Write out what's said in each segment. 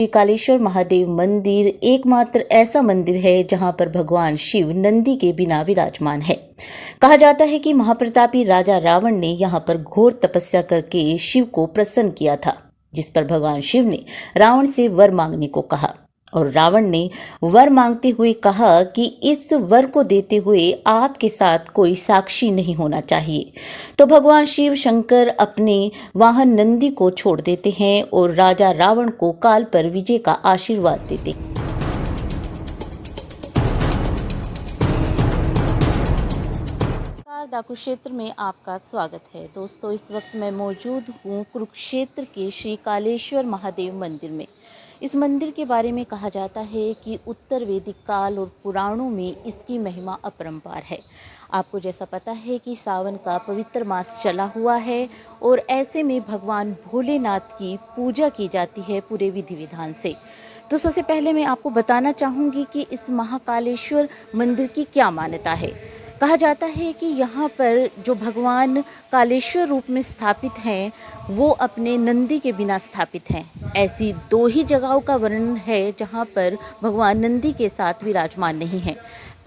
श्री कालेश्वर महादेव मंदिर एकमात्र ऐसा मंदिर है जहां पर भगवान शिव नंदी के बिना विराजमान है। कहा जाता है कि महाप्रतापी राजा रावण ने यहां पर घोर तपस्या करके शिव को प्रसन्न किया था, जिस पर भगवान शिव ने रावण से वर मांगने को कहा और रावण ने वर मांगते हुए कहा कि इस वर को देते हुए आपके साथ कोई साक्षी नहीं होना चाहिए। तो भगवान शिव शंकर अपने वाहन नंदी को छोड़ देते हैं और राजा रावण को काल पर विजय का आशीर्वाद देते हैं। कुरुक्षेत्र में आपका स्वागत है। दोस्तों, इस वक्त मैं मौजूद हूँ कुरुक्षेत्र के श्री कालेश्वर महादेव मंदिर में। इस मंदिर के बारे में कहा जाता है कि उत्तर वैदिक काल और पुराणों में इसकी महिमा अपरंपार है। आपको जैसा पता है कि सावन का पवित्र मास चला हुआ है और ऐसे में भगवान भोलेनाथ की पूजा की जाती है पूरे विधि विधान से। तो सबसे पहले मैं आपको बताना चाहूँगी कि इस महाकालेश्वर मंदिर की क्या मान्यता है। कहा जाता है कि यहाँ पर जो भगवान कालेश्वर रूप में स्थापित हैं वो अपने नंदी के बिना स्थापित हैं। ऐसी दो ही जगहों का वर्णन है जहाँ पर भगवान नंदी के साथ विराजमान नहीं हैं।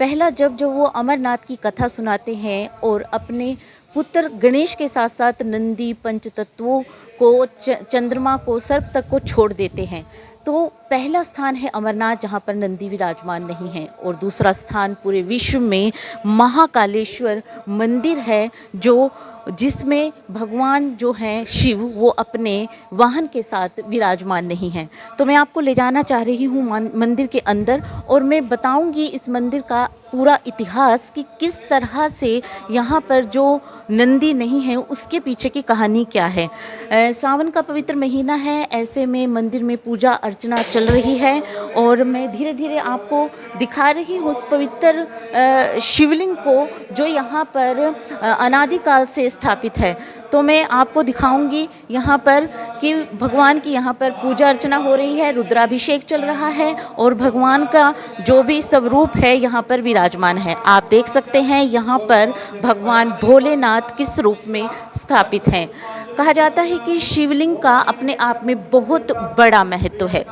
पहला जब वो अमरनाथ की कथा सुनाते हैं और अपने पुत्र गणेश के साथ साथ नंदी पंचतत्वों को चंद्रमा को सर्प तक को छोड़ देते हैं, तो पहला स्थान है अमरनाथ जहाँ पर नंदी विराजमान नहीं है, और दूसरा स्थान पूरे विश्व में महाकालेश्वर मंदिर है जिसमें भगवान जो हैं शिव वो अपने वाहन के साथ विराजमान नहीं हैं। तो मैं आपको ले जाना चाह रही हूँ मंदिर के अंदर और मैं बताऊँगी इस मंदिर का पूरा इतिहास कि किस तरह से यहाँ पर जो नंदी नहीं है उसके पीछे की कहानी क्या है। सावन का पवित्र महीना है, ऐसे में मंदिर में पूजा अर्चना चल रही है और मैं धीरे धीरे आपको दिखा रही हूँ उस पवित्र शिवलिंग को जो यहाँ पर अनादिकाल से स्थापित है। तो मैं आपको दिखाऊंगी यहाँ पर कि भगवान की यहाँ पर पूजा अर्चना हो रही है, रुद्राभिषेक चल रहा है और भगवान का जो भी स्वरूप है यहाँ पर विराजमान है। आप देख सकते हैं यहाँ पर भगवान भोलेनाथ किस रूप में स्थापित हैं। कहा जाता है कि शिवलिंग का अपने आप में बहुत बड़ा महत्व है।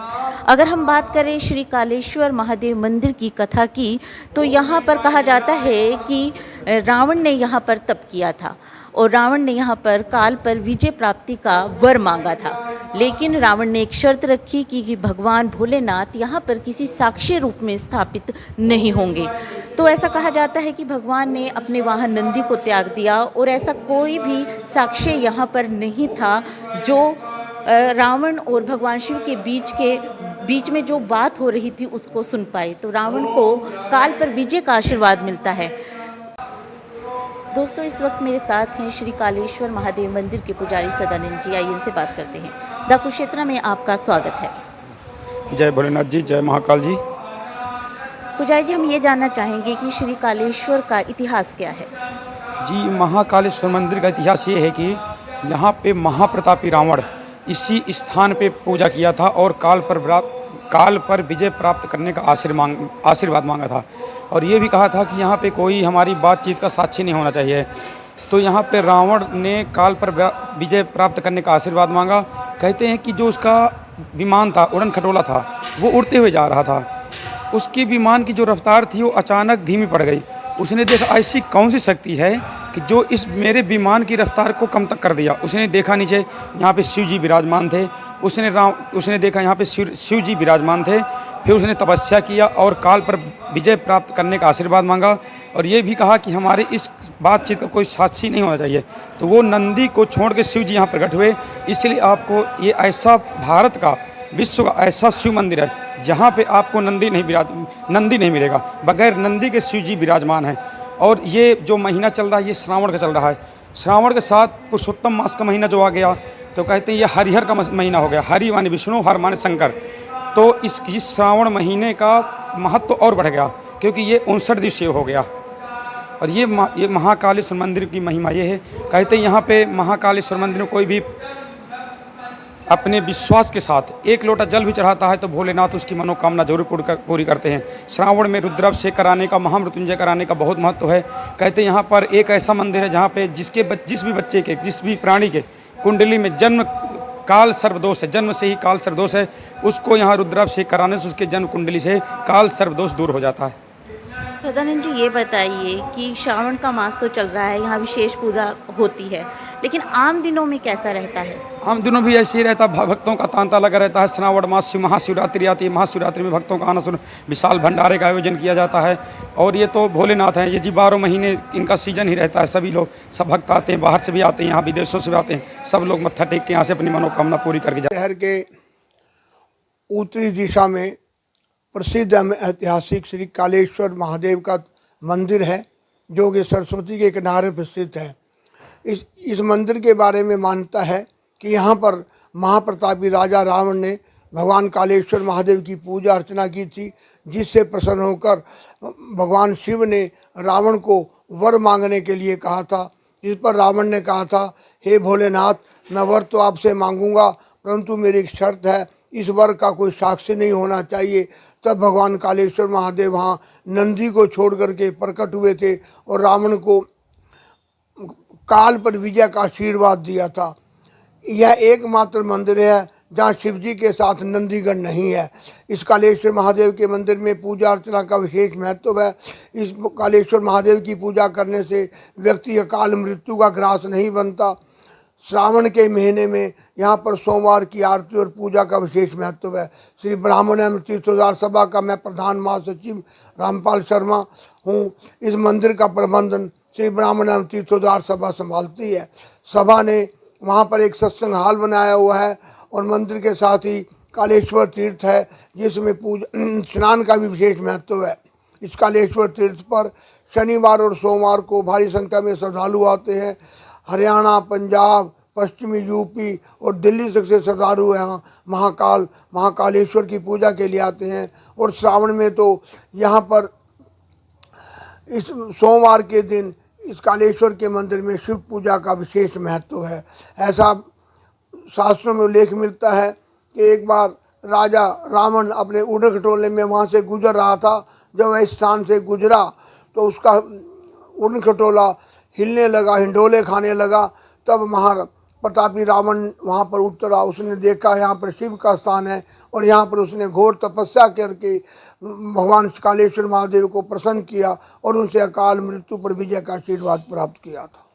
अगर हम बात करें श्री कालेश्वर महादेव मंदिर की कथा की, तो यहाँ पर कहा जाता है कि रावण ने यहाँ पर तप किया था और रावण ने यहाँ पर काल पर विजय प्राप्ति का वर मांगा था। लेकिन रावण ने एक शर्त रखी कि भगवान भोलेनाथ यहाँ पर किसी साक्षी रूप में स्थापित नहीं होंगे। तो ऐसा कहा जाता है कि भगवान ने अपने वाहन नंदी को त्याग दिया और ऐसा कोई भी साक्ष्य यहाँ पर नहीं था जो रावण और भगवान शिव के बीच में जो बात हो रही थी उसको सुन पाए। तो रावण को काल पर विजय का आशीर्वाद मिलता है। दोस्तों, इस वक्त मेरे साथ हैं श्री कालेश्वर महादेव मंदिर के पुजारी सदानंद जी। आइए इनसे बात करते हैं। द कुरुक्षेत्र में आपका स्वागत है। जय भोलेनाथ जी, जय महाकाल जी। पुजारी जी, हम ये जानना चाहेंगे कि श्री कालेश्वर का इतिहास क्या है। जी, महाकालेश्वर मंदिर का इतिहास ये है कि यहाँ पे महाप्रतापी रावण इसी स्थान पे पूजा किया था और काल पर विजय प्राप्त करने का आशीर्वाद मांगा था और ये भी कहा था कि यहाँ पे कोई हमारी बातचीत का साक्षी नहीं होना चाहिए। तो यहाँ पे रावण ने काल पर विजय प्राप्त करने का आशीर्वाद मांगा। कहते हैं कि जो उसका विमान था, उड़न खटोला था, वो उड़ते हुए जा रहा था। उसके विमान की जो रफ्तार थी वो अचानक धीमी पड़ गई। उसने देखा ऐसी कौन सी शक्ति है कि जो इस मेरे विमान की रफ्तार को कम तक कर दिया। उसने देखा नीचे यहाँ पे शिव जी विराजमान थे। उसने देखा यहाँ पे शिव जी विराजमान थे। फिर उसने तपस्या किया और काल पर विजय प्राप्त करने का आशीर्वाद मांगा और ये भी कहा कि हमारे इस बातचीत का कोई साक्षी नहीं होना चाहिए। तो वो नंदी को छोड़ के शिव जी यहाँ प्रकट हुए। इसलिए आपको ये ऐसा भारत का, विश्व का ऐसा शिव मंदिर है जहाँ पे आपको नंदी नहीं मिलेगा। बगैर नंदी के शिव जी विराजमान हैं। और ये जो महीना चल रहा है ये श्रावण का चल रहा है। श्रावण के साथ पुरुषोत्तम मास का महीना जो आ गया, तो कहते हैं ये हरिहर का महीना हो गया। हरि माने विष्णु, हर माने शंकर। तो इस श्रावण महीने का महत्व और बढ़ गया क्योंकि ये 59 दिवसीय हो गया। और ये महाकालेश्वर मंदिर की महिमा ये है। कहते हैं यहाँ पे महाकालेश्वर मंदिर में कोई भी अपने विश्वास के साथ एक लोटा जल भी चढ़ाता है तो भोलेनाथ उसकी मनोकामना जरूर पूरी करते हैं। श्रावण में रुद्राभिषेक कराने का, महामृत्युंजय कराने का बहुत महत्व है। कहते हैं यहाँ पर एक ऐसा मंदिर है जहाँ पे जिस भी बच्चे के, जिस भी प्राणी के कुंडली में जन्म काल सर्पदोष है, जन्म से ही काल सर्पदोष है, उसको यहाँ रुद्राभिषेक कराने से उसके जन्म कुंडली से काल सर्पदोष दूर हो जाता है। सदानंद जी, ये बताइए कि श्रावण का मास तो चल रहा है, यहाँ विशेष पूजा होती है, लेकिन आम दिनों में कैसा रहता है? आम दिनों भी ऐसे ही रहता है, भक्तों का तांता लगा रहता है। श्रावण मास महाशिवरात्रि आती है, महाशिवरात्रि में भक्तों का आना सुन विशाल भंडारे का आयोजन किया जाता है। और ये तो भोलेनाथ हैं, ये जी 12 महीने इनका सीजन ही रहता है। सभी लोग, सब भक्त आते हैं, बाहर से भी आते हैं, यहाँ विदेशों से भी आते हैं, सब लोग मत्था टेक के यहाँ से अपनी मनोकामना पूरी करके जाते हैं। शहर के उत्तरी दिशा में प्रसिद्ध ऐतिहासिक श्री कालेश्वर महादेव का मंदिर है, जो कि सरस्वती के किनारे पर स्थित है। इस मंदिर के बारे में मान्यता है कि यहाँ पर महाप्रतापी राजा रावण ने भगवान कालेश्वर महादेव की पूजा अर्चना की थी, जिससे प्रसन्न होकर भगवान शिव ने रावण को वर मांगने के लिए कहा था। इस पर रावण ने कहा था, हे भोलेनाथ, मैं वर तो आपसे मांगूंगा, परंतु मेरी एक शर्त है, इस वर का कोई साक्षी नहीं होना चाहिए। तब भगवान कालेश्वर महादेव वहाँ नंदी को छोड़ करके प्रकट हुए थे और रावण को काल पर विजय का आशीर्वाद दिया था। यह एकमात्र मंदिर है जहाँ शिव जी के साथ नंदीगण नहीं है। इस कालेश्वर महादेव के मंदिर में पूजा अर्चना का विशेष महत्व है। इस कालेश्वर महादेव की पूजा करने से व्यक्ति अकाल मृत्यु का ग्रास नहीं बनता। श्रावण के महीने में यहाँ पर सोमवार की आरती और पूजा का विशेष महत्व है। श्री ब्राह्मण एवं तीर्थोद्धार सभा का मैं प्रधान महासचिव रामपाल शर्मा हूँ। इस मंदिर का प्रबंधन श्री ब्राह्मण एवं तीर्थोद्धार सभा संभालती है। सभा ने वहाँ पर एक सत्संग हाल बनाया हुआ है और मंदिर के साथ ही कालेश्वर तीर्थ है, जिसमें पूजा स्नान का भी विशेष महत्व है। इस कालेश्वर तीर्थ पर शनिवार और सोमवार को भारी संख्या में श्रद्धालु आते हैं। हरियाणा, पंजाब, पश्चिमी यूपी और दिल्ली से श्रद्धालु यहाँ महाकालेश्वर की पूजा के लिए आते हैं। और श्रावण में तो यहाँ पर इस सोमवार के दिन इस कालेश्वर के मंदिर में शिव पूजा का विशेष महत्व है। ऐसा शास्त्रों में उल्लेख मिलता है कि एक बार राजा रावण अपने ऊँट खटोले में वहाँ से गुजर रहा था। जब वह इस स्थान से गुजरा तो उसका ऊँट खटोला हिलने लगा, हिंडोले खाने लगा। तब महाप्रतापी रावण वहाँ पर उतरा। उसने देखा यहाँ पर शिव का स्थान है और यहाँ पर उसने घोर तपस्या करके भगवान कालेश्वर महादेव को प्रसन्न किया और उनसे अकाल मृत्यु पर विजय का आशीर्वाद प्राप्त किया था।